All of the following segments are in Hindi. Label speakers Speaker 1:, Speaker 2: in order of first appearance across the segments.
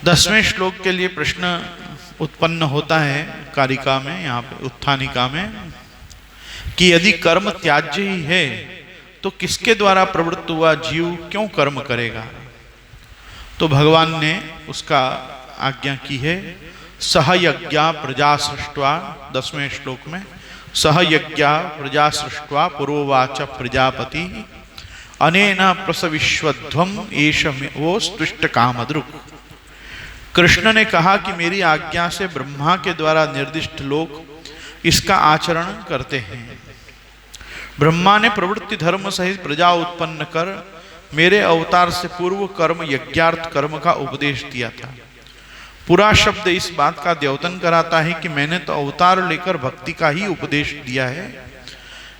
Speaker 1: 10वें श्लोक के लिए प्रश्न उत्पन्न होता है कारिका में, यहाँ पे उत्थानिका में, कि यदि कर्म त्याज्य ही है तो किसके द्वारा प्रवृत्त हुआ जीव क्यों कर्म करेगा। तो भगवान ने उसका आज्ञा की है, सहयज्ञा प्रजा सृष्ट्वा, 10वें श्लोक में, सहयज्ञा प्रजा सृष्ट्वा पुरोवाच प्रजापति अनेन प्रसविश्वध्वम एष वो स्तुष्ट कामद्रुक। कृष्ण ने कहा कि मेरी आज्ञा से ब्रह्मा के द्वारा निर्दिष्ट लोग इसका आचरण करते हैं। ब्रह्मा ने प्रवृत्ति धर्म सहित प्रजा उत्पन्न कर मेरे अवतार से पूर्व कर्म यज्ञार्थ कर्म का उपदेश दिया था। पूरा शब्द इस बात का द्योतन कराता है कि मैंने तो अवतार लेकर भक्ति का ही उपदेश दिया है।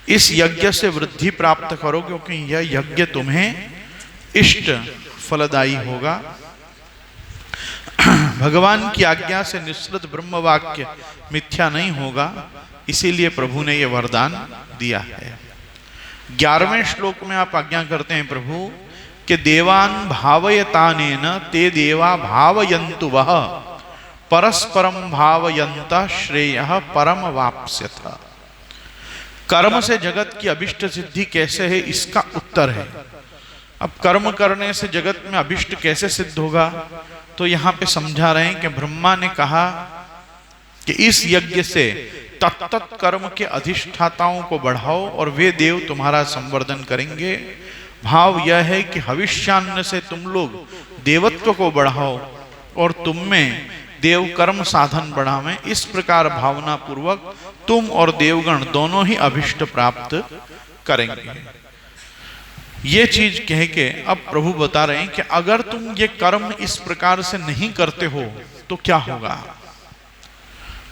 Speaker 1: इस यज्ञ से वृद्धि प्राप्त करो क्योंकि यह यज्ञ तुम्हें इष्ट फलदायी होगा। भगवान की आज्ञा से निःसृत ब्रह्म वाक्य मिथ्या नहीं होगा, इसीलिए प्रभु ने यह वरदान दिया है। 11वें श्लोक में आप आज्ञा करते हैं प्रभु कि देवान भावयतानेन ते देवा भावयन्तु वह परस्परम भावयन्त श्रेयः परम वाप्स्यथ। कर्म से जगत की अभिष्ट सिद्धि कैसे है, इसका उत्तर है। अब कर्म करने से जगत में अभिष्ट कैसे सिद्ध होगा, तो यहाँ पे समझा रहे हैं कि ब्रह्मा ने कहा कि इस यज्ञ से तत्त कर्म के अधिष्ठाताओं को बढ़ाओ और वे देव तुम्हारा संवर्धन करेंगे। भाव यह है कि हविष्यान्न से तुम लोग देवत्व को बढ़ाओ और तुम में देव कर्म साधन बढ़ावें। इस प्रकार भावना पूर्वक तुम और देवगण दोनों ही अभिष्ट प्राप्त करेंगे। ये चीज कह के अब प्रभु बता रहे हैं कि अगर तुम ये कर्म इस प्रकार से नहीं करते हो तो क्या होगा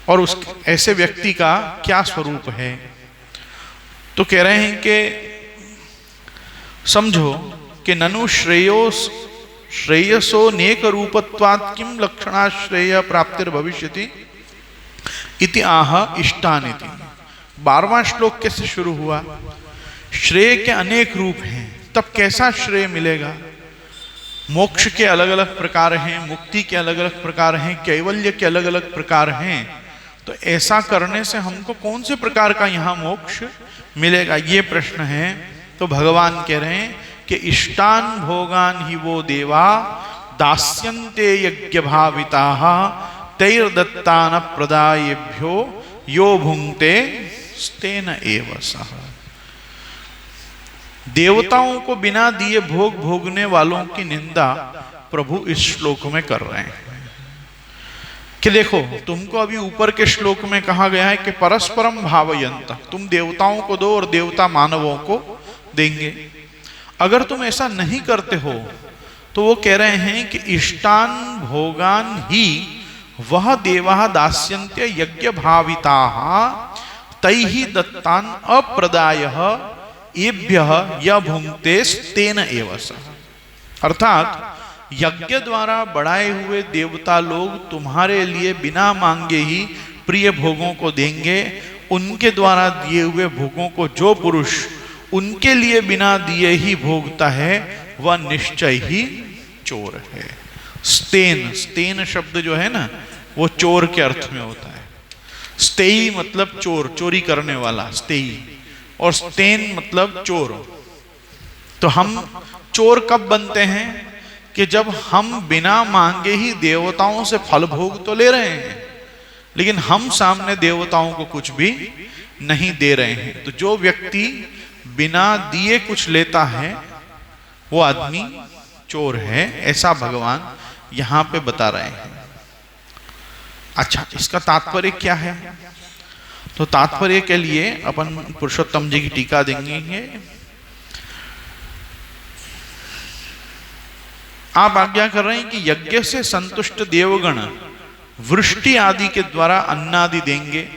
Speaker 1: और उस ऐसे व्यक्ति का क्या स्वरूप है। तो कह रहे हैं कि समझो कि ननु श्रेयसो नेक रूपत्वात् किम लक्षणाश्रेय प्राप्तिर भविष्यति इति आह इष्टानिति। 12वां श्लोक कैसे शुरू हुआ, श्रेय के अनेक रूप हैं, तब कैसा श्रेय मिलेगा। मोक्ष के अलग अलग प्रकार हैं, मुक्ति के अलग अलग प्रकार हैं, कैवल्य के अलग अलग प्रकार हैं, तो ऐसा करने से हमको कौन से प्रकार का यहाँ मोक्ष मिलेगा, ये प्रश्न है। तो भगवान कह रहे हैं कि इष्टान भोगान ही वो देवा दास्यन्ते यज्ञ भाविताः तैर्दत्तान प्रदायेभ्यो यो भुंक्ते स्तेन एव सः। देवताओं को बिना दिए भोग भोगने वालों की निंदा प्रभु इस श्लोक में कर रहे हैं कि देखो, तुमको अभी ऊपर के श्लोक में कहा गया है कि परस्परम भावयन्त, तुम देवताओं को दो और देवता मानवों को देंगे। अगर तुम ऐसा नहीं करते हो तो वो कह रहे हैं कि इष्टान भोगान ही वह देवा दास्यन्ते यज्ञ भाविताः तैहि दत्तान अप्रदायः एभ्यः य भुंक्ते तेन एव सः। अर्थात यज्ञ द्वारा बढ़ाए हुए देवता लोग तुम्हारे लिए बिना मांगे ही प्रिय भोगों को देंगे। उनके द्वारा दिए हुए भोगों को जो पुरुष उनके लिए बिना दिए ही भोगता है वह निश्चय ही चोर है। स्तेन, स्तेन शब्द जो है ना वो चोर के अर्थ में होता है। स्तेई मतलब चोर, चोरी करने वाला स्तेई, और स्तेन मतलब चोर। तो हम चोर कब बनते हैं कि जब हम बिना मांगे ही देवताओं से फल भोग तो ले रहे हैं लेकिन हम सामने देवताओं को कुछ भी नहीं दे रहे हैं। तो जो व्यक्ति बिना दिए कुछ लेता है वो आदमी चोर है, ऐसा भगवान यहां पे बता रहे हैं। अच्छा, इसका तात्पर्य क्या है, तो तात्पर्य के लिए अपन पुरुषोत्तम जी की टीका देंगे। आप आज्ञा कर रहे हैं कि यज्ञ से संतुष्ट देवगण वृष्टि आदि के द्वारा अन्नादि देंगे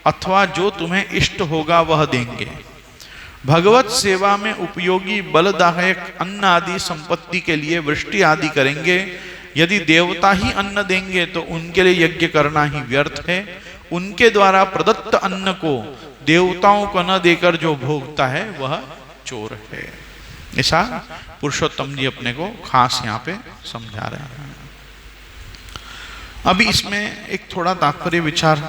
Speaker 1: अथवा जो तुम्हें इष्ट होगा वह देंगे। भगवत सेवा में उपयोगी बलदायक अन्न आदि संपत्ति के लिए वृष्टि आदि करेंगे। यदि देवता ही अन्न देंगे तो उनके लिए यज्ञ करना ही व्यर्थ है। उनके द्वारा प्रदत्त अन्न को देवताओं को न देकर जो भोगता है वह चोर है। ऐसा पुरुषोत्तम जी अपने को खास यहाँ पे समझा रहे हैं। अभी इसमें एक थोड़ा तात्पर्य विचार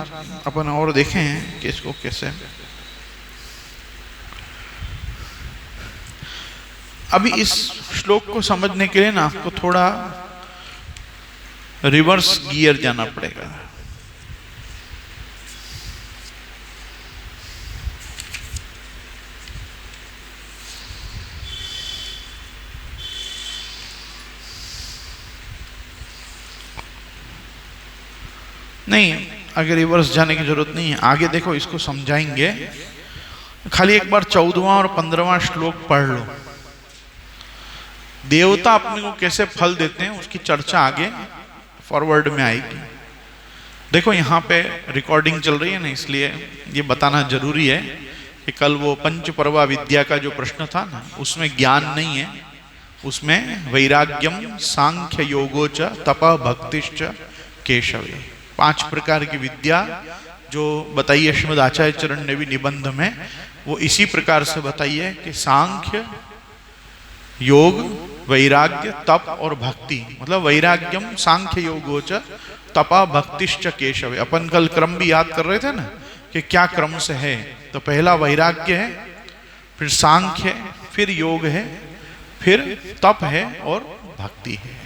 Speaker 1: अपन और देखें कि इसको कैसे, अभी इस श्लोक को समझने के लिए ना आपको थोड़ा रिवर्स गियर जाना पड़ेगा। नहीं, अगर रिवर्स जाने की जरूरत नहीं है, आगे देखो इसको समझाएंगे। खाली एक बार 14वां और 15वां श्लोक पढ़ लो। देवता अपने को कैसे फल देते हैं उसकी चर्चा आगे फॉरवर्ड में आएगी। देखो यहाँ पे रिकॉर्डिंग चल रही है ना, इसलिए ये बताना जरूरी है कि कल वो पंचपर्वा विद्या का जो प्रश्न था ना, उसमें ज्ञान नहीं है, उसमें वैराग्यम सांख्य योगो च तप भक्तिश्च केशवे, 5 प्रकार की विद्या जो बताइए श्रीमद आचार्य चरण ने भी निबंध में, वो इसी प्रकार से बताइए कि सांख्य योग वैराग्य तप और भक्ति, मतलब वैराग्यम सांख्य योगो च तपा भक्तिश्च केशवे। अपन कल क्रम भी याद कर रहे थे ना कि क्या क्रम से है, तो पहला वैराग्य है, फिर सांख्य है, फिर योग है, फिर तप है और भक्ति है।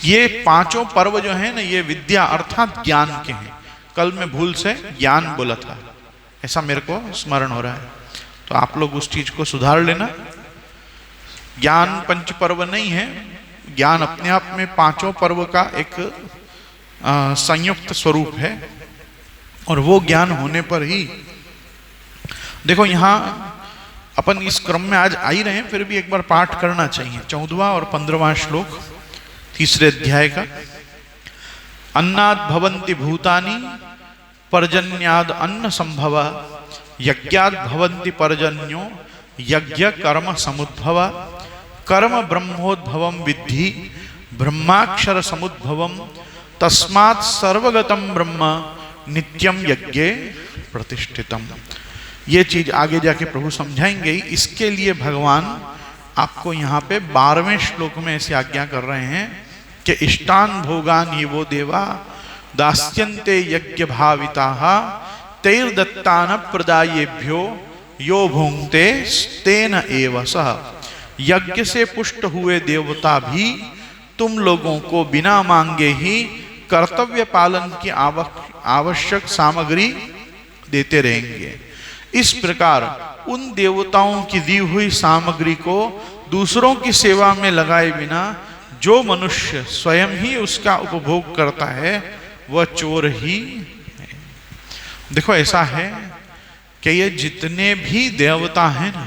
Speaker 1: ये 5 पर्व जो है ना, ये विद्या अर्थात ज्ञान के हैं। कल मैं भूल से ज्ञान बोला था, ऐसा मेरे को स्मरण हो रहा है, तो आप लोग उस चीज को सुधार लेना। ज्ञान 5 पर्व नहीं है, ज्ञान अपने आप में 5 पर्व का एक संयुक्त स्वरूप है, और वो ज्ञान होने पर ही देखो यहाँ अपन इस क्रम में आज आ ही रहे हैं, फिर भी एक बार पाठ करना चाहिए। 14वां और 15वां श्लोक 3रे अध्याय का। अन्नाद भवन्ति भूतानि पर्जन्याद अन्न संभवा, यज्ञाद भवन्ति पर्जन्यो यज्ञ कर्म समुद्भव, कर्म ब्रह्मोद्भवम विद्धि ब्रह्माक्षर समुद्भवम, तस्मात् सर्वगतम ब्रह्म नित्यम यज्ञे प्रतिष्ठितम। ये चीज आगे जाके प्रभु समझाएंगे। इसके लिए भगवान आपको यहाँ पे 12वें श्लोक में ऐसी आज्ञा कर रहे हैं कि इष्टान भोगान ही वो देवा दास्यन्ते यज्ञ भाविताः तैर्दत्तान प्रदायेभ्यो यो भुंक्ते तेन एव सः। यज्ञ से पुष्ट हुए देवता भी तुम लोगों को बिना मांगे ही कर्तव्य पालन की आवश्यक सामग्री देते रहेंगे। इस प्रकार उन देवताओं की दी हुई सामग्री को दूसरों की सेवा में लगाए बिना जो मनुष्य स्वयं ही उसका उपभोग करता है वह चोर ही है। देखो ऐसा है कि ये जितने भी देवता हैं ना,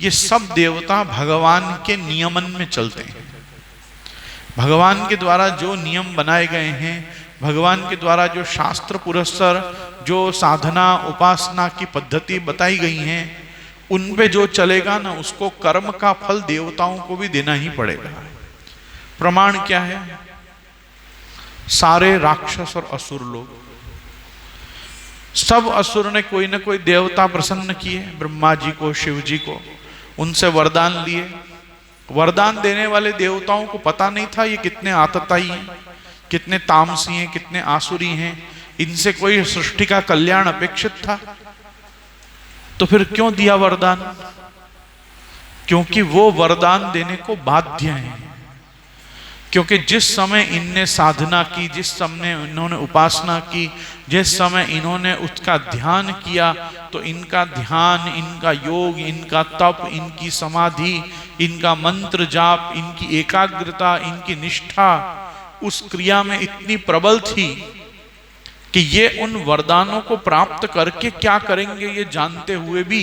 Speaker 1: ये सब देवता भगवान के नियमन में चलते हैं। भगवान के द्वारा जो नियम बनाए गए हैं, भगवान के द्वारा जो शास्त्र पुरस्सर जो साधना उपासना की पद्धति बताई गई हैं, उन पे जो चलेगा ना, उसको कर्म का फल देवताओं को भी देना ही पड़ेगा। प्रमाण क्या है? सारे राक्षस और असुर लोग, सब असुर ने कोई ना कोई देवता प्रसन्न किए, ब्रह्मा जी को, शिव जी को, उनसे वरदान लिए। वरदान देने वाले देवताओं को पता नहीं था ये कितने आतताई हैं, कितने तामसी हैं, कितने आसुरी हैं, इनसे कोई सृष्टि का कल्याण अपेक्षित था। तो फिर क्यों दिया वरदान? क्योंकि वो वरदान देने को बाध्य हैं। क्योंकि जिस समय इनने साधना की, जिस समय इन्होंने उपासना की, जिस समय इन्होंने उसका ध्यान किया, तो इनका ध्यान, इनका योग, इनका तप, इनकी समाधि, इनका मंत्र जाप, इनकी एकाग्रता, इनकी निष्ठा उस क्रिया में इतनी प्रबल थी कि ये उन वरदानों को प्राप्त करके क्या करेंगे ये जानते हुए भी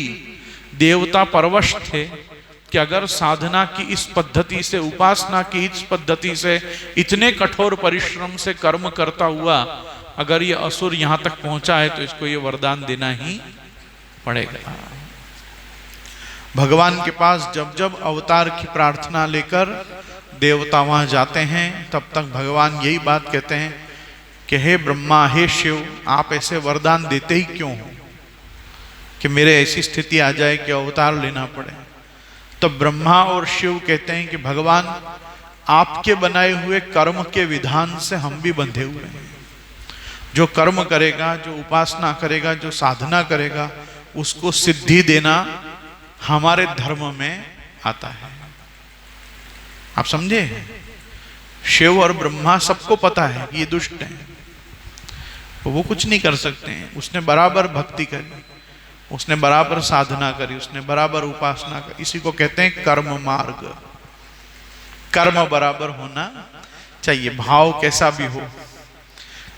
Speaker 1: देवता परवश थे कि अगर साधना की इस पद्धति से, उपासना की इस पद्धति से, इतने कठोर परिश्रम से कर्म करता हुआ अगर ये असुर यहां तक पहुंचा है तो इसको ये वरदान देना ही पड़ेगा। भगवान के पास जब जब अवतार की प्रार्थना लेकर देवता वहां जाते हैं, तब तक भगवान यही बात कहते हैं कि हे ब्रह्मा, हे शिव, आप ऐसे वरदान देते ही क्यों हो कि मेरे ऐसी स्थिति आ जाए कि अवतार लेना पड़े। तब ब्रह्मा और शिव कहते हैं कि भगवान, आपके बनाए हुए कर्म के विधान से हम भी बंधे हुए हैं। जो कर्म करेगा, जो उपासना करेगा, जो साधना करेगा, उसको सिद्धि देना हमारे धर्म में आता है। आप समझे? शिव और ब्रह्मा सबको पता है कि ये दुष्ट हैं, वो कुछ नहीं कर सकते हैं। उसने बराबर भक्ति करी, उसने बराबर साधना करी, उसने बराबर उपासना करी। इसी को कहते हैं कर्म मार्ग। कर्म बराबर होना चाहिए, भाव कैसा भी हो।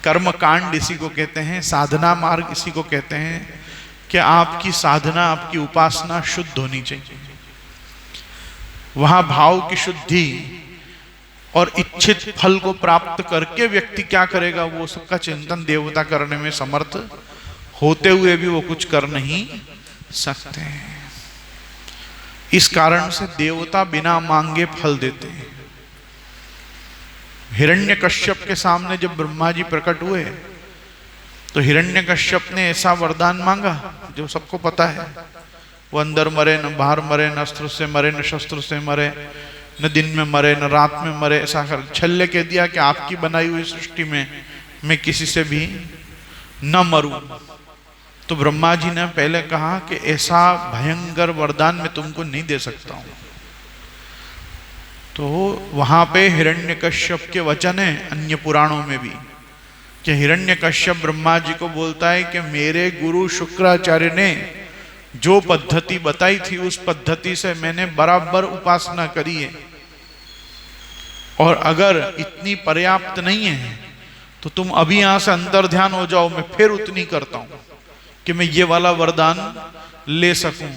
Speaker 1: कर्म कांड इसी को कहते हैं। साधना मार्ग इसी को कहते हैं कि आपकी साधना, आपकी उपासना शुद्ध होनी चाहिए। वहां भाव की शुद्धि और इच्छित फल को प्राप्त करके व्यक्ति क्या करेगा, वो सबका चिंतन देवता करने में समर्थ होते हुए भी वो कुछ कर नहीं सकते हैं। इस कारण से देवता बिना मांगे फल देते हैं। हिरण्यकश्यप के सामने जब ब्रह्मा जी प्रकट हुए तो हिरण्यकश्यप ने ऐसा वरदान मांगा जो सबको पता है। वो अंदर मरे न बाहर मरे, न अस्त्र से मरे न शस्त्र से मरे, न दिन में मरे न रात में मरे। ऐसा कर छल्ले कह दिया कि आपकी बनाई हुई सृष्टि में मैं किसी से भी न मरूं। तो ब्रह्मा जी ने पहले कहा कि ऐसा भयंकर वरदान मैं तुमको नहीं दे सकता हूं। तो वहां पे हिरण्यकश्यप के वचन है अन्य पुराणों में भी कि हिरण्यकश्यप ब्रह्मा जी को बोलता है कि मेरे गुरु शुक्राचार्य ने जो पद्धति बताई थी उस पद्धति से मैंने बराबर उपासना करी है, और अगर इतनी पर्याप्त नहीं है तो तुम अभी यहां से अंतर ध्यान हो जाओ, मैं फिर उतनी करता हूं कि मैं ये वाला वरदान ले सकूं।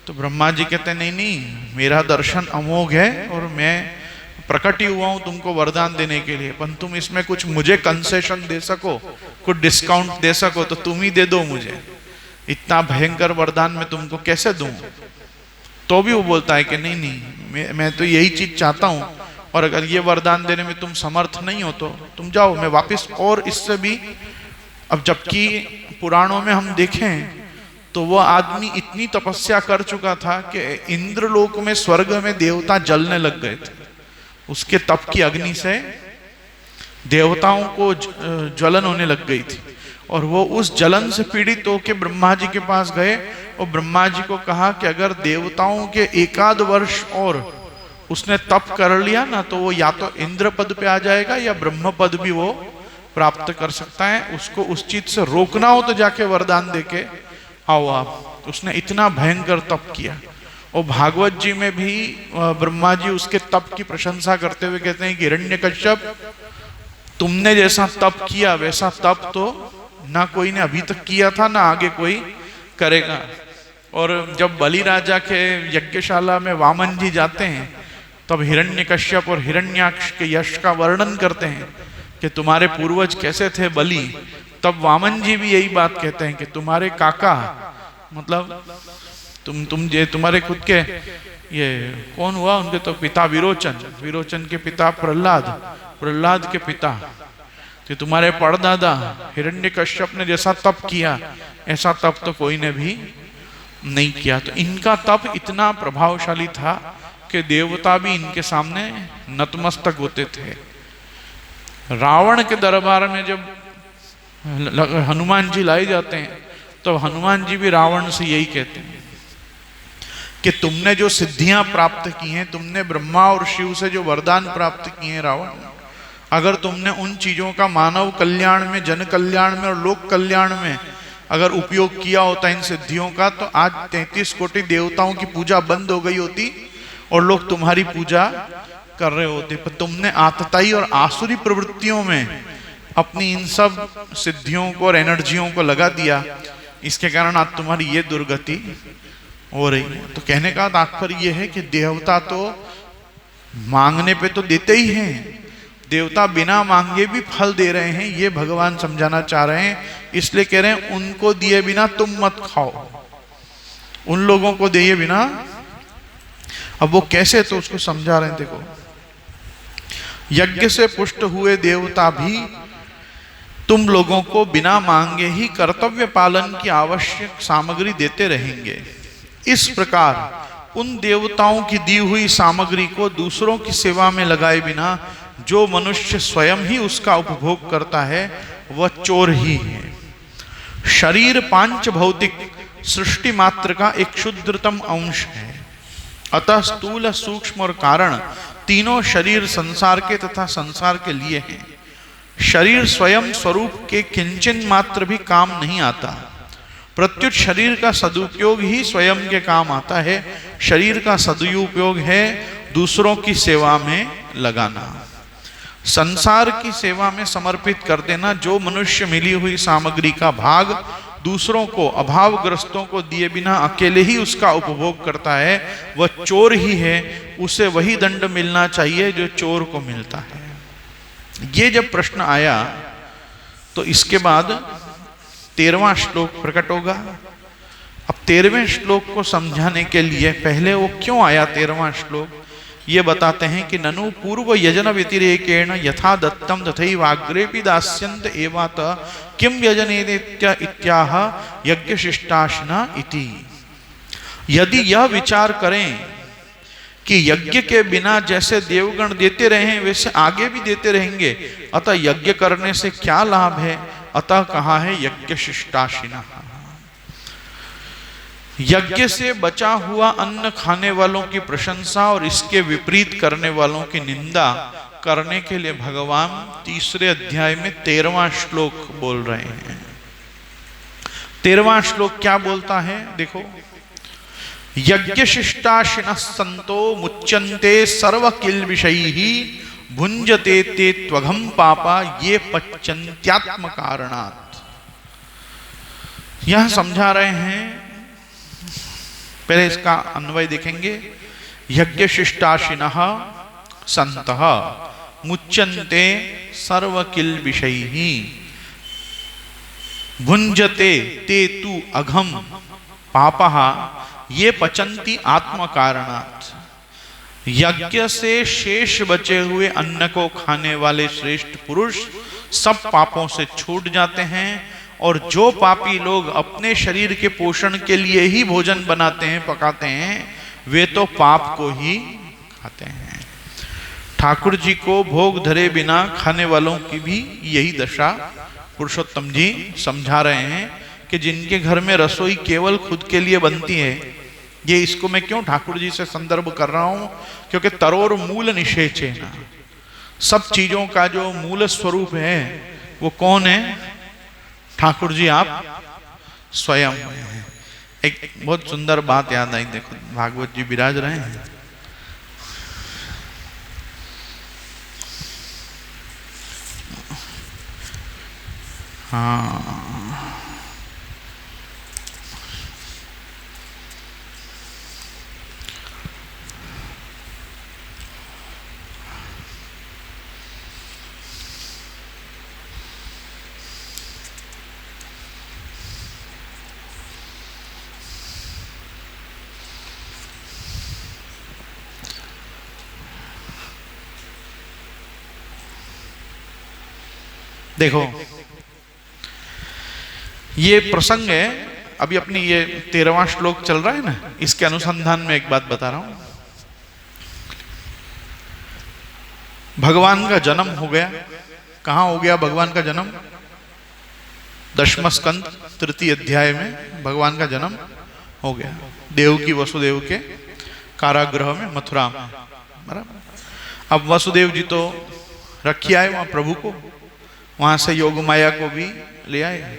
Speaker 1: तो ब्रह्मा जी कहते हैं नहीं नहीं, मेरा दर्शन अमोघ है और मैं प्रकट ही हुआ हूं तुमको वरदान देने के लिए, पर तुम इसमें कुछ मुझे कंसेशन दे सको, कुछ डिस्काउंट दे सको तो तुम ही दे दो मुझे। इतना भयंकर वरदान मैं तुमको कैसे दूं? तो भी वो बोलता है कि नहीं नहीं, मैं तो यही चीज चाहता हूं, और अगर ये वरदान देने में तुम समर्थ नहीं हो तो तुम जाओ, मैं वापस और इससे भी। अब जबकि पुराणों में हम देखें तो वो आदमी इतनी तपस्या कर चुका था कि इंद्रलोक में, स्वर्ग में देवता जलने लग गए थे। उसके तप की अग्नि से देवताओं को ज्वलन होने लग गई थी, और वो उस जलन से पीड़ित होकर ब्रह्मा जी के पास गए और ब्रह्मा जी को कहा कि अगर देवताओं के एकाध वर्ष और उसने तप कर लिया ना तो वो या तो इंद्र पद पे आ जाएगा या ब्रह्म पद भी वो प्राप्त कर सकता है। उसको उस चीज से रोकना हो तो जाके वरदान देके आओ आप। उसने इतना भयंकर तप किया। और भागवत जी में भी ब्रह्मा जी उसके तप की प्रशंसा करते हुए कहते हैं कि हिरण्यकश्यप, तुमने जैसा तप किया वैसा तप तो ना कोई ने अभी तक किया था, ना आगे कोई करेगा। और जब बलि राजा के यज्ञशाला में वामन जी जाते हैं तब हिरण्यकश्यप और हिरण्याक्ष के यश का वर्णन करते हैं कि तुम्हारे पूर्वज कैसे थे बलि। तब वामन जी भी यही बात कहते हैं कि तुम्हारे काका, मतलब तुम्हारे खुद के ये कौन हुआ, उनके तो पिता विरोचन, विरोचन के पिता प्रहलाद, प्रहलाद के पिता, तो तुम्हारे परदादा हिरण्यकश्यप ने जैसा तप किया ऐसा तप तो कोई ने भी नहीं किया। तो इनका तप इतना प्रभावशाली था कि देवता भी इनके सामने नतमस्तक होते थे। रावण के दरबार में जब हनुमान जी लाए जाते हैं तो हनुमान जी भी रावण से यही कहते हैं कि तुमने जो सिद्धियां प्राप्त की हैं, तुमने ब्रह्मा और शिव से जो वरदान प्राप्त किए हैं रावण, अगर तुमने उन चीजों का मानव कल्याण में, जन कल्याण में और लोक कल्याण में अगर उपयोग किया होता इन सिद्धियों का, तो आज 33 कोटि देवताओं की पूजा बंद हो गई होती और लोग तुम्हारी पूजा कर रहे होते। पर तुमने आतताई और आसुरी प्रवृत्तियों में अपनी इन सब सिद्धियों को और एनर्जियों को लगा दिया, इसके कारण आज तुम्हारी ये दुर्गति हो रही है। तो कहने का तात्पर्य यह है कि देवता तो मांगने पे तो देते ही हैं, देवता बिना मांगे भी फल दे रहे हैं, ये भगवान समझाना चाह रहे हैं। इसलिए कह रहे हैं उनको दिए बिना तुम मत खाओ, उन लोगों को दिए बिना। अब वो कैसे, तो उसको समझा रहे हैं। देखो, यज्ञ से पुष्ट हुए देवता भी तुम लोगों को बिना मांगे ही कर्तव्य पालन की आवश्यक सामग्री देते रहेंगे। इस प्रकार उन देवताओं की दी हुई सामग्री को दूसरों की सेवा में लगाए बिना जो मनुष्य स्वयं ही उसका उपभोग करता है वह चोर ही है। शरीर पांच भौतिक सृष्टि मात्र का एक क्षुद्रतम अंश है। अतः स्थूल, सूक्ष्म और कारण तीनों शरीर संसार के तथा संसार के लिए हैं। शरीर स्वयं स्वरूप के किंचन मात्र भी काम नहीं आता। प्रत्युत शरीर का सदुपयोग ही स्वयं के काम आता है। शरीर का सदुपयोग है दूसरों की सेवा में लगाना, संसार की सेवा में समर्पित कर देना। जो मनुष्य मिली हुई सामग्री का भाग दूसरों को, अभावग्रस्तों को दिए बिना अकेले ही उसका उपभोग करता है वह चोर ही है। उसे वही दंड मिलना चाहिए जो चोर को मिलता है। ये जब प्रश्न आया तो इसके बाद 13वां श्लोक प्रकट होगा। अब 13वें श्लोक को समझाने के लिए पहले वो क्यों आया 13वां श्लोक, ये बताते हैं कि ननु पूर्व यजन व्यतिरेकेण यथा दत्तम तथैवाग्रेपि दास्यन्त एवात किम यजनेत्य इत्याह यज्ञशिष्टाशिना इति। यदि यह विचार करें कि यज्ञ के बिना जैसे देवगण देते रहे वैसे आगे भी देते रहेंगे, अतः यज्ञ करने से क्या लाभ है, अतः कहा है यज्ञ शिष्टाशिना। यज्ञ से बचा हुआ अन्न खाने वालों की प्रशंसा और इसके विपरीत करने वालों की निंदा करने के लिए भगवान 3 अध्याय में 13वां श्लोक बोल रहे हैं। 13वां श्लोक क्या बोलता है देखो, यज्ञ शिष्टाशिनः संतो मुच्यन्ते सर्व किल विषयी भुंजते ते त्वघम पापा ये पच्यन्त्यात्म कारणात्। यह समझा रहे हैं, पहले इसका अन्वय देखेंगे। यज्ञ शिष्टाशिनः संतः मुच्यन्ते सर्व किल विषयी भुंजते ते तु अघम पापः ये पचन्ति आत्म कारणात्। यज्ञ से शेष बचे हुए अन्न को खाने वाले श्रेष्ठ पुरुष सब पापों से छूट जाते हैं, और जो पापी लोग अपने शरीर के पोषण के लिए ही भोजन बनाते हैं, पकाते हैं, वे तो पाप को ही खाते हैं। ठाकुर जी को भोग धरे बिना खाने वालों की भी यही दशा पुरुषोत्तम जी समझा रहे हैं कि जिनके घर में रसोई केवल खुद के लिए बनती है। ये इसको मैं क्यों ठाकुर जी से संदर्भ कर रहा हूं, क्योंकि तरोर मूल निषेचेना, सब चीजों का जो मूल स्वरूप है वो कौन है, ठाकुर जी आप स्वयं हैं। एक बहुत सुंदर बात याद आई, देखो भागवत जी विराज रहे हैं। हाँ, देखो ये प्रसंग है, अभी अपनी ये 13वां श्लोक चल रहा है ना, इसके अनुसंधान में एक बात बता रहा हूं। भगवान का जन्म हो गया। कहां हो गया भगवान का जन्म? 10वां स्कंद 3 अध्याय में भगवान का जन्म हो गया, देवकी वसुदेव के कारागृह में, मथुरा में, बराबर। अब वसुदेव जी तो रखी आए वहां प्रभु को, वहां से योग माया को भी ले आए।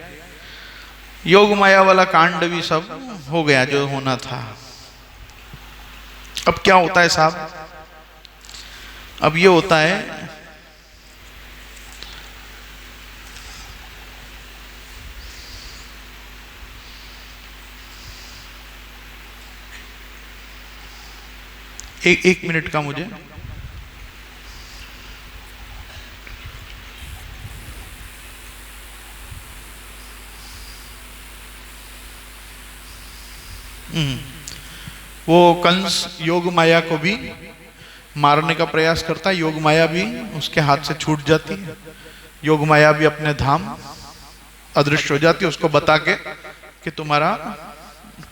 Speaker 1: योग माया वाला कांड भी सब हो गया जो होना था। अब क्या होता है साहब? अब ये होता है एक मिनट का मुझे वो कंस योग माया को भी मारने का प्रयास करता है, योग माया भी उसके हाथ से छूट जाती है। योग माया भी अपने धाम अदृश्य हो जाती है, उसको बता के कि तुम्हारा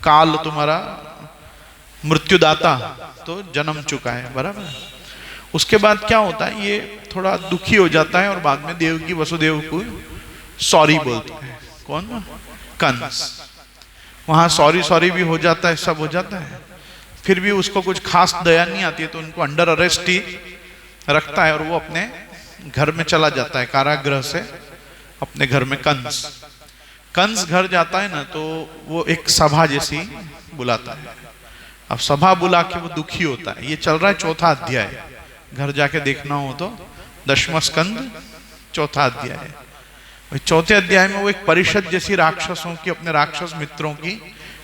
Speaker 1: काल, तुम्हारा मृत्युदाता तो जन्म चुका है, बराबर। उसके बाद क्या होता है, ये थोड़ा दुखी हो जाता है और बाद में देवकी वसुदेव को सॉरी बोलता है। कौन? कंस। वहां सॉरी सॉरी भी हो जाता है, सब हो जाता है, फिर भी उसको कुछ खास दया नहीं आती है, तो उनको अंडर अरेस्ट ही रखता है और वो अपने घर में चला जाता है, कारागृह से अपने घर में। कंस घर जाता है ना, तो वो एक सभा जैसी बुलाता है। अब सभा बुला के वो दुखी होता है। ये चल रहा है 4था अध्याय, घर जाके देखना हो तो 10वां स्कंद 4था अध्याय। 4थे अध्याय में वो एक परिषद जैसी राक्षसों की, अपने राक्षस मित्रों की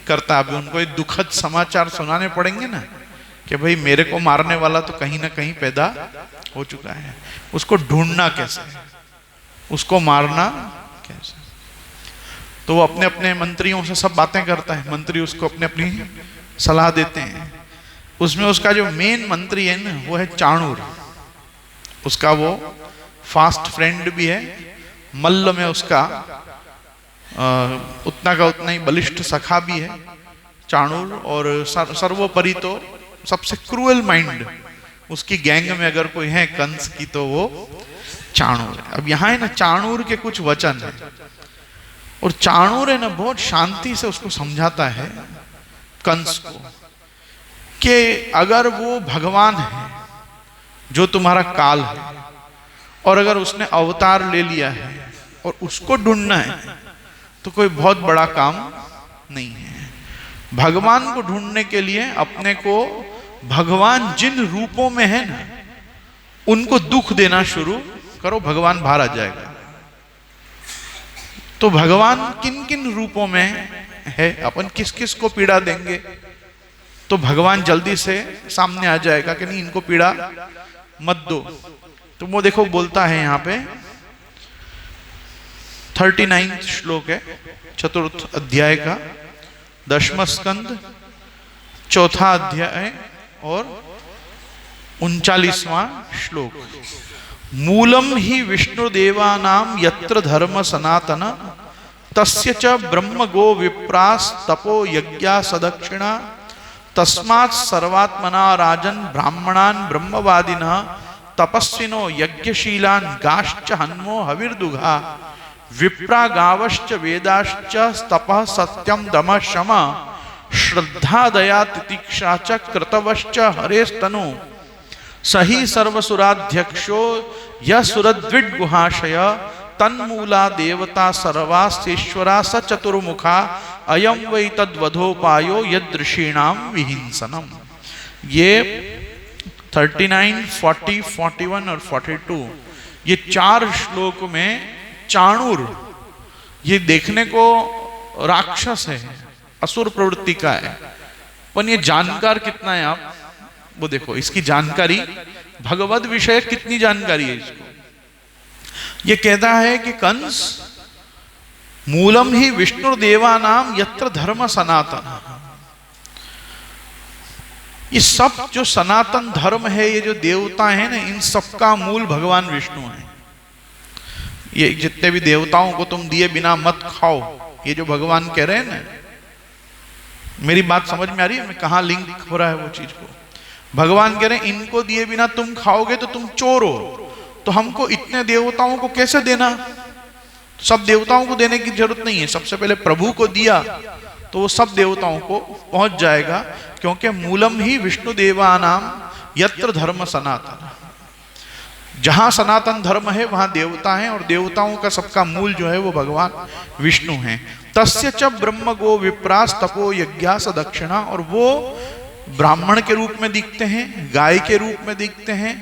Speaker 1: करता है। अभी उनको एक दुखद समाचार सुनाने पड़ेंगे ना कि भाई मेरे को मारने वाला तो कहीं ना कहीं पैदा हो चुका है, उसको ढूंढना कैसे, उसको मारना कैसे। तो वो अपने अपने मंत्रियों से सब बातें करता है, मंत्री उसको अपने अपनी सलाह देते हैं। उसमें उसका जो मेन मंत्री है ना, वो है चाणूर। उसका वो फास्ट फ्रेंड भी है, मल्ल में उसका उतना का उतना ही बलिष्ठ सखा भी है चाणूर। और सर्वोपरि तो सबसे क्रूअल माइंड उसकी गैंग में अगर कोई है कंस की, तो वो चाणूर है। अब यहाँ है ना, चाणूर के कुछ वचन है, और चाणूर है ना बहुत शांति से उसको समझाता है कंस को कि अगर वो भगवान है जो तुम्हारा काल है, और अगर उसने अवतार ले लिया है और उसको ढूंढना है, तो कोई बहुत बड़ा काम नहीं है। भगवान को ढूंढने के लिए अपने को भगवान जिन रूपों में है ना, उनको दुख देना शुरू करो, भगवान बाहर आ जाएगा। तो भगवान किन किन रूपों में है, अपन किस किस को पीड़ा देंगे, तो भगवान जल्दी से सामने आ जाएगा कि नहीं, इनको पीड़ा मत दो। तो वो देखो बोलता है यहाँ पे 39 श्लोक है 4th अध्याय का, 10वां स्कंद 4था अध्याय और 39वां श्लोक। मूलम ही विष्णुदेवानाम यत्र धर्म सनातन तस्य च ब्रह्म गो विप्रास तपो यज्ञा सदक्षिणा तस्मात् सर्वात्मना राजन ब्राह्मणान ब्रह्मवादिनः तपस्विनो यज्ञशीलान गाश्च हन्मो हविर्दुघा विप्रा गावश्च वेदाश्च तपः सत्यम दमः शमा श्रद्धा दया तितिक्षा च कृतवश्च हरेस्तनु सही सर्वसुराध्यक्षो यः सुरद्विड्गुहाशय तन्मूला देवता सर्वास्तेश्वरा स चतुर्मुखा अयं वै तद्वधोपायो यदृषीणाम विहिंसनम। ये 39, 40, 41 और 42 ये 4 श्लोक में चाणूर ये देखने को राक्षस है, असुर प्रवृत्ति का है, पर ये जानकार कितना है आप वो देखो। इसकी जानकारी भगवद विषय कितनी जानकारी है इसको। ये कहता है कि कंस मूलम ही विष्णु देवानाम यत्र धर्म सनातन, ये सब जो सनातन धर्म है, ये जो देवता है ना, इन सबका मूल भगवान विष्णु है। ये जितने भी देवताओं को तुम दिए बिना मत खाओ, ये जो भगवान कह रहे हैं ना, मेरी बात समझ में आ रही है, मैं कहां लिंक हो रहा है वो चीज को। भगवान कह रहे हैं इनको दिए बिना तुम खाओगे तो तुम चोर हो, तो हमको इतने देवताओं को कैसे देना। सब देवताओं को देने की जरूरत नहीं है, सबसे पहले प्रभु को दिया तो वो सब देवताओं को पहुंच जाएगा, क्योंकि मूलम ही विष्णु देवानाम यत्र धर्म सनातन। जहां सनातन धर्म है वहां देवता है, और देवताओं का सबका मूल जो है वो भगवान विष्णु है। तस्य च ब्रह्म गो विप्रास तपो यज्ञा सदक्षिणा, और वो ब्राह्मण के रूप में दिखते हैं, गाय के रूप में दिखते हैं,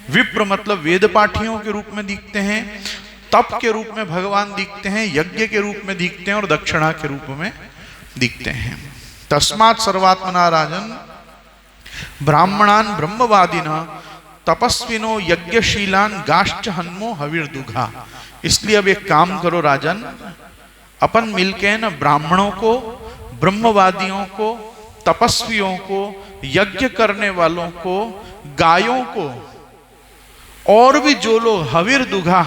Speaker 1: विप्र मतलब वेद पाठियों के रूप में दिखते हैं, तप के रूप में भगवान दिखते हैं, यज्ञ के रूप में दिखते हैं और दक्षिणा के रूप में दिखते हैं। तस्मात् सर्वात्मना राजन ब्राह्मणान ब्रह्मवादिना तपस्विनो यज्ञशीलान गाश्च हन्मो हविर्दुघा। इसलिए अब एक काम करो राजन, अपन मिलके ना ब्राह्मणों को, ब्रह्मवादियों को, तपस्वियों को, यज्ञ करने वालों को, गायों को, और भी जो लोग हविर्दुघा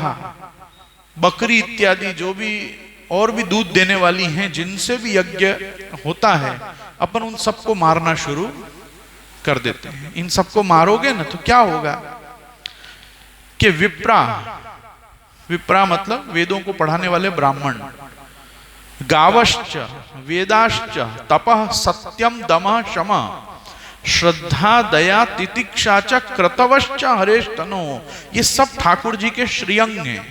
Speaker 1: बकरी इत्यादि जो भी और भी दूध देने वाली हैं, जिनसे भी यज्ञ होता है, अपन उन सबको मारना शुरू कर देते हैं। इन सबको मारोगे ना तो क्या होगा कि विप्रा, विप्रा मतलब वेदों को पढ़ाने वाले ब्राह्मण, गावश्च वेदाश्च तपः सत्यम दमः क्षमा श्रद्धा दया तितिक्षा च क्रतवश्च हरेश तनो, ये सब ठाकुर जी के श्रीअंग हैं।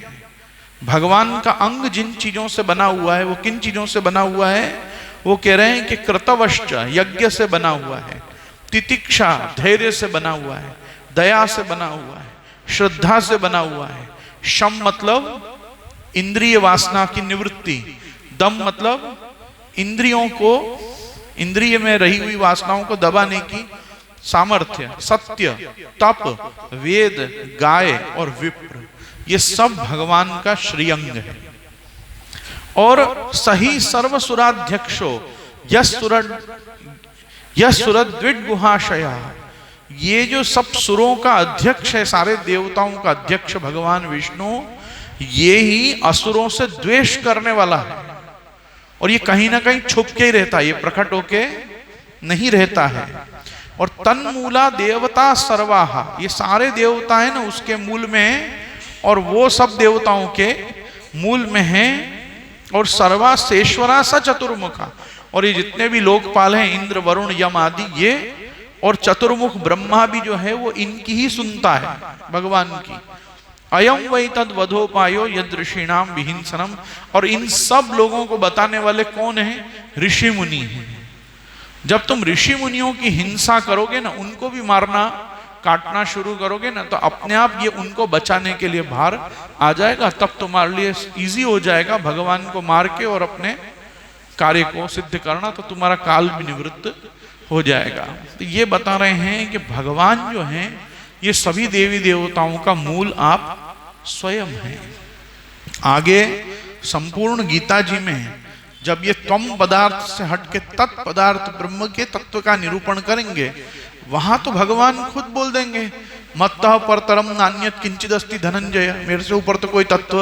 Speaker 1: भगवान का अंग जिन चीजों से बना हुआ है वो किन चीजों से बना हुआ है? वो कह रहे हैं कि क्रतवश्च यज्ञ से बना हुआ है, तितिक्षा धैर्य से बना हुआ है, दया से बना हुआ है, श्रद्धा से बना हुआ है, शम मतलब इंद्रिय वासना की निवृत्ति, दम मतलब इंद्रियों को, इंद्रिय में रही हुई वासनाओं को दबाने की सामर्थ्य, सत्य, तप, वेद, गाय और विप्र, ये सब भगवान का श्रीअंग है। और सही सर्वसुराध्यक्षो यशुरद्विड गुहाशया, ये जो सब सुरों का अध्यक्ष है, सारे देवताओं का अध्यक्ष भगवान विष्णु, ये ही असुरों से द्वेष करने वाला है। और ये कहीं ना कहीं छुप के ही रहता है, ये प्रकट होके नहीं रहता है। और तन्मूला देवता सर्वाहा, ये सारे देवता है ना उसके मूल में, और वो सब देवताओं के मूल में है। और सर्वा शेश्वरा स चतुर्मुखा, और ये जितने भी लोकपाल हैं, इंद्र वरुण यम आदि ये, और चतुर्मुख ब्रह्मा भी जो है वो इनकी ही सुनता है, भगवान की। अयम वै तद वधोपायो यद ऋषिणाम विहिंसनम, और इन सब लोगों को बताने वाले कौन है? ऋषि मुनि हैं। जब तुम ऋषि मुनियों की हिंसा करोगे ना, उनको भी मारना काटना शुरू करोगे ना, तो अपने आप ये उनको बचाने के लिए भार आ जाएगा। तब तुम्हारे लिए इजी हो जाएगा भगवान को मार के और अपने कार्य को सिद्ध करना, तो तुम्हारा काल भी निवृत्त हो जाएगा। तो ये बता रहे हैं कि भगवान जो हैं ये सभी देवी देवताओं का मूल आप स्वयं हैं। आगे संपूर्ण गीता जी में जब ये त्वम पदार्थ से हट के तत्पदार्थ ब्रह्म के तत्व का निरूपण करेंगे, वहां तो भगवान खुद बोल देंगे, मत्तः परतरम नान्यत् किंचिद अस्ति धनंजय, मेरे से ऊपर तो कोई तत्व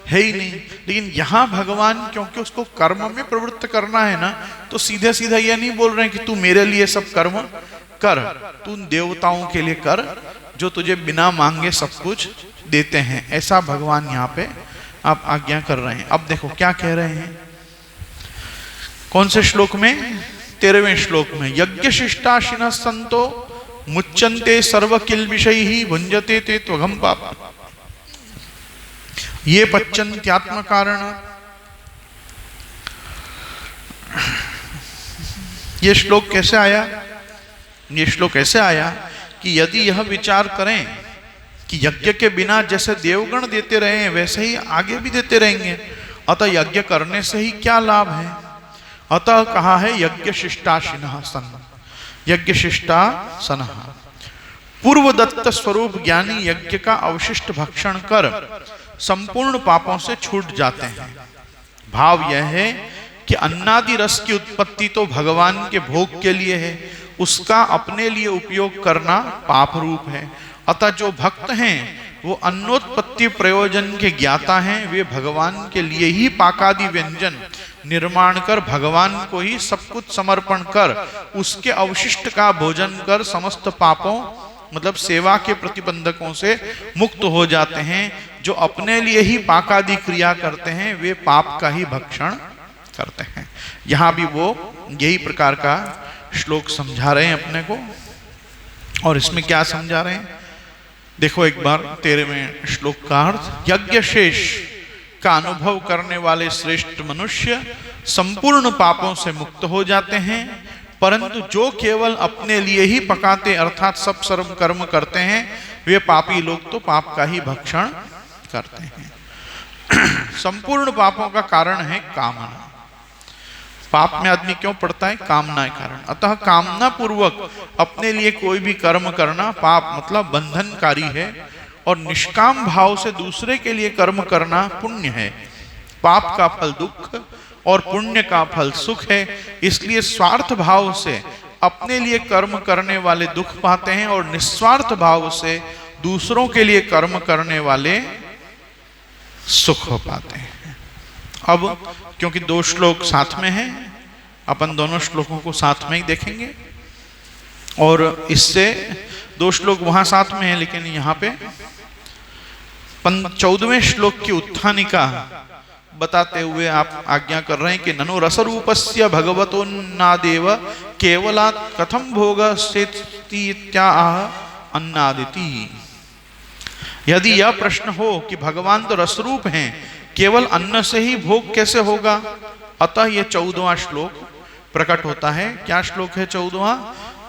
Speaker 1: है ही नहीं। लेकिन यहाँ भगवान क्योंकि उसको कर्म में प्रवृत्त करना है ना, तो सीधे सीधे ये नहीं बोल रहे हैं कि तू मेरे लिए सब कर्म कर, तू देवताओं के लिए कर जो तुझे बिना मांगे सब कुछ देते हैं। ऐसा भगवान यहाँ पे आप आज्ञा कर रहे हैं। अब देखो क्या कह रहे हैं, कौन से श्लोक में? 13वें श्लोक में, यज्ञ शिष्टाशिनः संतो मुच्यन्ते सर्व किल विषयैः भुंजते ते त्वघं पाप ये पच्यन्त्यात्म कारण। ये श्लोक कैसे आया? ये श्लोक ऐसे आया कि यदि यह विचार करें कि यज्ञ के बिना जैसे देवगण देते रहे हैं वैसे ही आगे भी देते रहेंगे, अतः यज्ञ करने से ही क्या लाभ है? अतः कहा है यज्ञ शिष्टाशिनः सन, यज्ञ शिष्टासनः, पूर्व दत्त स्वरूप ज्ञानी यज्ञ का अवशिष्ट भक्षण कर संपूर्ण पापों से छूट जाते हैं। भाव यह है कि अन्नादि रस की उत्पत्ति तो भगवान के भोग के लिए है, उसका अपने लिए उपयोग करना पाप रूप है। अतः जो भक्त हैं वो अन्नोत्पत्ति प्रयोजन के ज्ञाता हैं, वे भगवान के लिए ही पाकादि व्यंजन निर्माण कर भगवान को ही सब कुछ समर्पण कर उसके अवशिष्ट का भोजन कर समस्त पापों मतलब सेवा के प्रतिबंधकों से मुक्त हो जाते हैं। जो अपने लिए ही पाकादि क्रिया करते हैं वे पाप का ही भक्षण करते हैं। यहाँ भी वो यही प्रकार का श्लोक समझा रहे हैं अपने को। और इसमें क्या समझा रहे हैं देखो एक बार 13वें श्लोक का अर्थ, यज्ञ शेष का अनुभव करने वाले श्रेष्ठ मनुष्य संपूर्ण पापों से मुक्त हो जाते हैं, परंतु जो केवल अपने लिए ही पकाते अर्थात सब सर्व कर्म करते हैं वे पापी लोग तो पाप का ही भक्षण करते हैं। संपूर्ण पापों का कारण है कामना। पाप में आदमी क्यों पड़ता है? कामना के कारण। अतः कामना पूर्वक अपने लिए कोई भी कर्म करना पाप मतलब बंधनकारी है, और निष्काम भाव से दूसरे के लिए कर्म करना पुण्य है। पाप का फल दुख और पुण्य का फल सुख है। इसलिए स्वार्थ भाव से अपने लिए कर्म करने वाले दुख पाते हैं और निस्वार्थ भाव से दूसरों के लिए कर्म करने वाले सुख हो पाते हैं। अब क्योंकि दो श्लोक साथ में हैं, अपन दोनों श्लोकों को साथ में ही देखेंगे। और इससे 2 श्लोक वहां साथ में है, लेकिन यहाँ पे 14वें श्लोक की उत्थानिका बताते हुए आप आज्ञा कर रहे हैं कि ननु रसरूपस्य भगवतोन्नादेव केवलात् कथम भोग इत्याह अन्नादिति। यदि यह प्रश्न हो कि भगवान तो रसरूप हैं, केवल अन्न से ही भोग कैसे होगा, अतः यह 14वां श्लोक प्रकट होता है। क्या श्लोक है 14वां?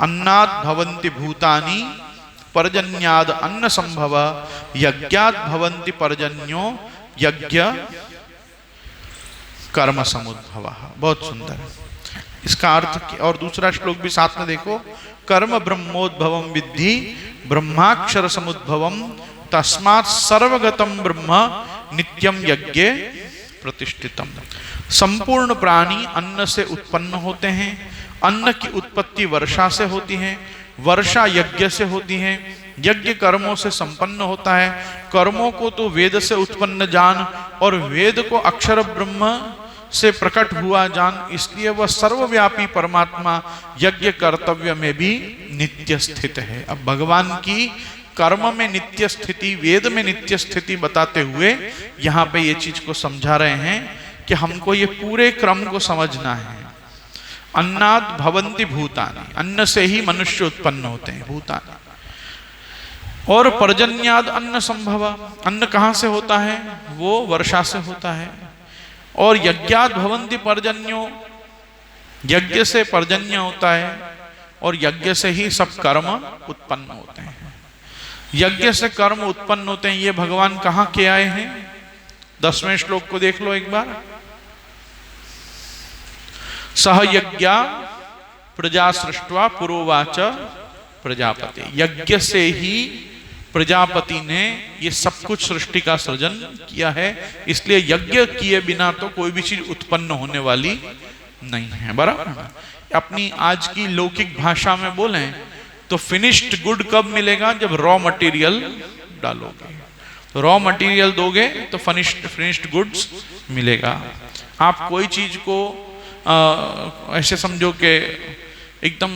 Speaker 1: अन्नाद भवन्ति भूतानि पर्जन्याद अन्न संभव यज्ञाद भवन्ति पर्जन्यो यज्ञ कर्म समुद्भव। बहुत सुंदर इसका अर्थ। और दूसरा श्लोक भी साथ में देखो, कर्म ब्रह्मोद्भवम विद्धि ब्रह्माक्षर समुद्भवम तस्मात् सर्वगतम ब्रह्म नित्यम यज्ञ प्रतिष्ठितम। संपूर्ण प्राणी अन्न से उत्पन्न होते हैं। अन्न की उत्पत्ति वर्षा से होती है, वर्षा यज्ञ से होती है, यज्ञ कर्मों से संपन्न होता है। कर्मों को तो वेद से उत्पन्न जान और वेद को अक्षर ब्रह्म से प्रकट हुआ जान, इसलिए वह सर्वव्यापी परमात्मा यज्ञ कर्तव्य में भी नित्य स्थित है। अब भगवान की कर्म में नित्य स्थिति, वेद में नित्य स्थिति बताते हुए यहाँ पे ये चीज को समझा रहे हैं कि हमको ये पूरे क्रम को समझना है। अन्नाद भवन्ति भूतानि, अन्न से ही मनुष्य उत्पन्न होते हैं, भूतानि। और पर्जन्याद अन्न संभव, अन्न कहाँ से होता है? वो वर्षा से होता है। और यज्ञाद भवन्ति पर्जन्यो, यज्ञ से पर्जन्य होता है और यज्ञ से ही सब कर्म उत्पन्न होते हैं। यज्ञ से कर्म उत्पन्न होते हैं, ये भगवान कहाँ के आए हैं? 10वें श्लोक को देख लो एक बार। सह यज्ञा प्रजा सृष्ट्वा पुरोवाच प्रजापति। यज्ञ से ही प्रजापति ने ये सब कुछ सृष्टि का सृजन किया है, इसलिए यज्ञ किए बिना तो कोई भी चीज उत्पन्न होने वाली नहीं है। बराबर। अपनी आज की लौकिक भाषा में बोलें तो फिनिश्ड गुड कब मिलेगा? जब रॉ मटेरियल डालोगे, तो रॉ मटेरियल दोगे तो फिनिश्ड गुड्स मिलेगा। आप कोई चीज को ऐसे समझो कि एकदम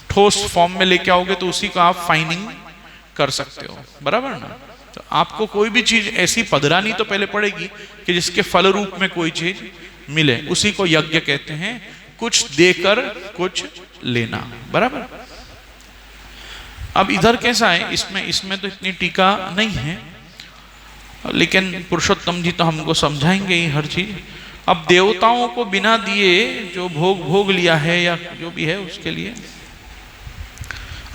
Speaker 1: ठोस फॉर्म में लेके आओगे तो उसी को आप फाइनिंग कर सकते हो। बराबर ना? तो आपको कोई भी चीज ऐसी पधरानी तो पहले पड़ेगी कि जिसके फल रूप में कोई चीज मिले, उसी को यज्ञ कहते हैं। कुछ देकर कुछ लेना। बराबर। अब इधर कैसा है, इसमें तो इतनी टीका नहीं है, लेकिन पुरुषोत्तम जी तो हमको समझाएंगे ही हर चीज। अब देवताओं को बिना दिए जो भोग लिया है या जो भी है उसके लिए,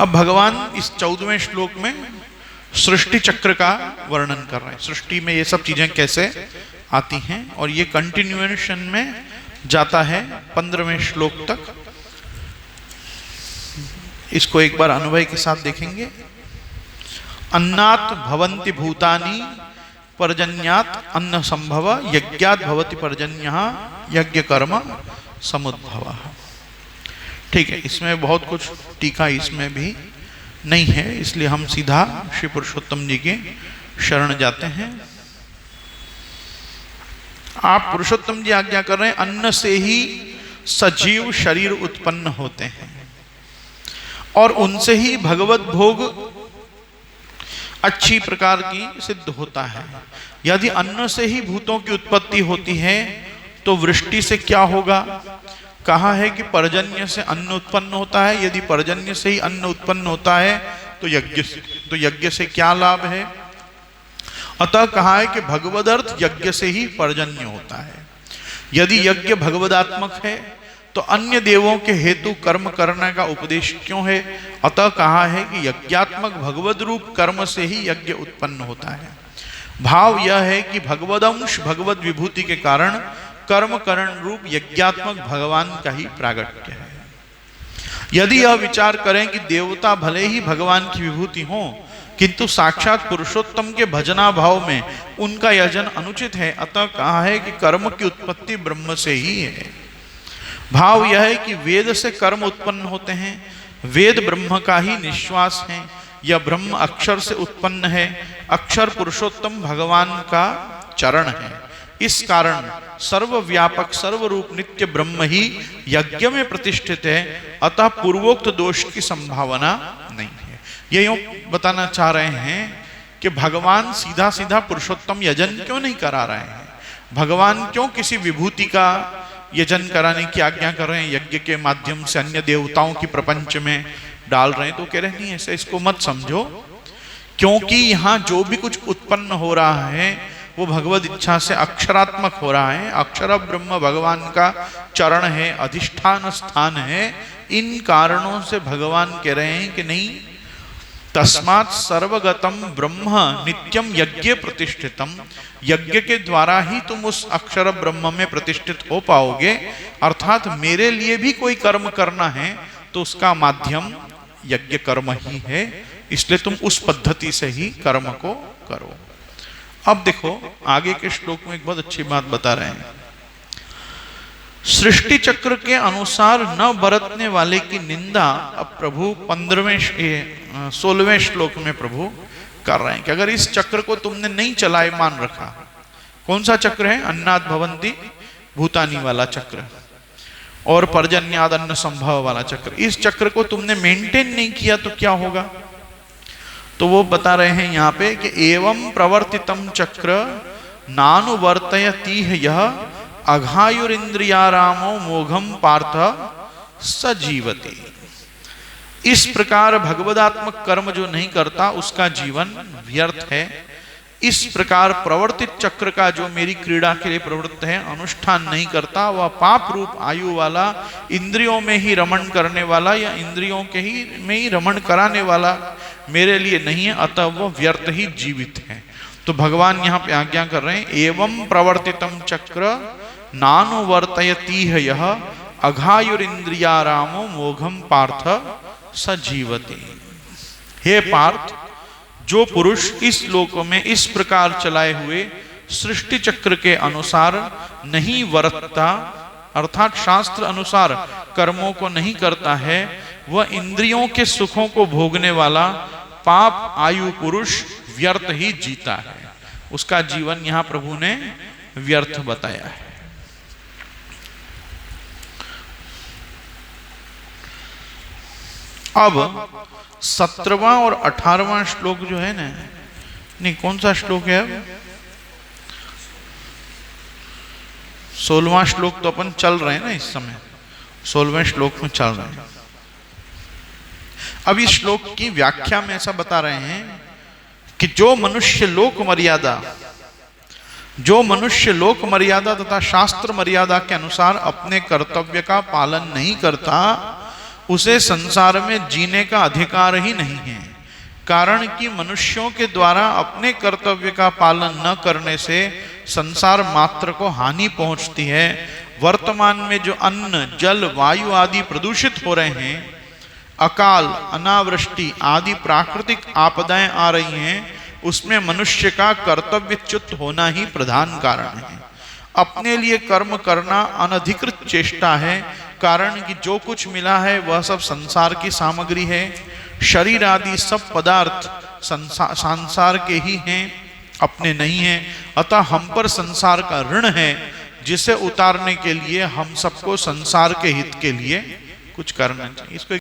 Speaker 1: अब भगवान इस 14वें श्लोक में सृष्टि चक्र का वर्णन कर रहे हैं। सृष्टि में ये सब चीजें कैसे आती हैं, और ये कंटिन्यूएशन में जाता है 15वें श्लोक तक। इसको एक बार अनुभव के साथ देखेंगे। अन्नात् भवन्ति भूतानि पर्जन्यात् अन्न संभव यज्ञात् भवति पर्जन्यः यज्ञ कर्म समुद्भव। ठीक है, इसमें बहुत कुछ टीका इसमें भी नहीं है, इसलिए हम सीधा श्री पुरुषोत्तम जी के शरण जाते हैं। आप पुरुषोत्तम जी आज्ञा कर रहे हैं, अन्न से ही सजीव शरीर उत्पन्न होते हैं और उनसे ही भगवत भोग अच्छी प्रकार की सिद्ध होता है। यदि अन्न से ही भूतों की उत्पत्ति होती है तो वृष्टि से क्या होगा? कहा है कि पर्जन्य से अन्न उत्पन्न होता है। यदि पर्जन्य से ही अन्न उत्पन्न होता है तो यज्ञ से क्या लाभ है? अतः कहा है कि भगवदर्थ यज्ञ से ही पर्जन्य होता है। यदि यज्ञ भगवदात्मक है तो अन्य देवों के हेतु कर्म करने का उपदेश क्यों है? अतः कहा है कि यज्ञात्मक भगवद रूप कर्म से ही यज्ञ उत्पन्न होता है। भाव यह है कि भगवदंश भगवद विभूति के कारण कर्म करण रूप यज्ञात्मक भगवान का ही प्रागट्य है। यदि यह विचार करें कि देवता भले ही भगवान की विभूति हो, किंतु साक्षात पुरुषोत्तम के भजना भाव में उनका यजन अनुचित है, अतः कहा है कि कर्म की उत्पत्ति ब्रह्म से ही है। भाव यह है कि वेद से कर्म उत्पन्न होते हैं, वेद ब्रह्म का ही निश्वास है, यह ब्रह्म अक्षर से उत्पन्न है, अक्षर पुरुषोत्तम भगवान का चरण है। इस कारण सर्वव्यापक सर्वरूप नित्य ब्रह्म ही यज्ञ में प्रतिष्ठित है, अतः पूर्वोक्त दोष की संभावना नहीं है। ये यूं बताना चाह रहे हैं कि भगवान सीधा सीधा पुरुषोत्तम यजन क्यों नहीं करा रहे हैं, भगवान क्यों किसी विभूति का यजन कराने की आज्ञा कर रहे हैं, यज्ञ के माध्यम से अन्य देवताओं की प्रपंच में डाल रहे हैं। तो कह रहे नहीं, ऐसे इसको मत समझो, क्योंकि यहाँ जो भी कुछ उत्पन्न हो रहा है वो भगवद इच्छा से अक्षरात्मक हो रहा है। अक्षर ब्रह्म भगवान का चरण है, अधिष्ठान स्थान है। इन कारणों से भगवान कह रहे हैं कि नहीं, तस्मात् सर्वगतम ब्रह्म नित्यम यज्ञ प्रतिष्ठितम, यज्ञ के द्वारा ही तुम उस अक्षर ब्रह्म में प्रतिष्ठित हो पाओगे। अर्थात मेरे लिए भी कोई कर्म करना है तो उसका माध्यम यज्ञ कर्म ही है, इसलिए तुम उस पद्धति से ही कर्म को करो। अब देखो आगे के श्लोक में एक बहुत अच्छी बात बता रहे हैं। सृष्टि चक्र के अनुसार न बरतने वाले की निंदा अब प्रभु 16वें श्लोक में प्रभु कर रहे हैं कि अगर इस चक्र को तुमने नहीं चलायमान रखा, कौन सा चक्र है? अन्नाद भवन्ति भूतानी वाला चक्र और पर्जन्याद अन्न संभव वाला चक्र। इस चक्र को तुमने मेंटेन नहीं किया तो क्या होगा? तो वो बता रहे हैं यहाँ पे कि एवं प्रवर्तितम चक्र नानुवर्तयति यह अघायुरिंद्रियारामो मोघम पार्थ सजीवति। इस प्रकार भगवदात्मक कर्म जो नहीं करता उसका जीवन व्यर्थ है। इस प्रकार प्रवर्तित चक्र का जो मेरी क्रीड़ा के लिए प्रवृत्त है, अनुष्ठान नहीं करता, वह पाप रूप आयु वाला, इंद्रियों में ही रमण करने वाला या इंद्रियों के ही में ही रमण कराने वाला मेरे लिए नहीं है, अतः वह व्यर्थ ही जीवित है। तो भगवान यहाँ पे आज्ञा कर रहे हैं, एवं प्रवर्तितम चक्र नानुवर्तयति यह अघायुरिंद्रियारामो मोघम पार्थ सजीवति। हे पार्थ, जो पुरुष इस लोक में इस प्रकार चलाए हुए सृष्टि चक्र के अनुसार नहीं वर्तता, अर्थात शास्त्र अनुसार कर्मों को नहीं करता है, वह इंद्रियों के सुखों को भोगने वाला पाप आयु पुरुष व्यर्थ ही जीता है। उसका जीवन यहां प्रभु ने व्यर्थ बताया है। अब 17वां और 18वां श्लोक जो है ना, नहीं कौन सा श्लोक है? अब 16वां श्लोक तो अपन चल रहे हैं ना इस समय, 16वें श्लोक में चल रहे हैं। अब इस श्लोक की व्याख्या में ऐसा बता रहे हैं कि जो मनुष्य लोक मर्यादा तथा शास्त्र मर्यादा के अनुसार अपने कर्तव्य का पालन नहीं करता, उसे संसार में जीने का अधिकार ही नहीं है। कारण कि मनुष्यों के द्वारा अपने कर्तव्य का पालन न करने से संसार मात्र को हानि पहुंचती है। वर्तमान में जो अन्न जल वायु आदि प्रदूषित हो रहे हैं, अकाल अनावृष्टि आदि प्राकृतिक आपदाएं आ रही हैं, उसमें मनुष्य का कर्तव्यच्युत होना ही प्रधान कारण है। अपने लिए कर्म करना अनधिकृत चेष्टा है, कारण कि जो कुछ मिला है वह सब संसार की सामग्री है। शरीर आदि सब पदार्थ संसार के ही हैं, अपने नहीं हैं। अतः हम पर संसार का ऋण है, जिसे उतारने के लिए हम सबको संसार के हित के लिए कुछ करना चाहिए। इसको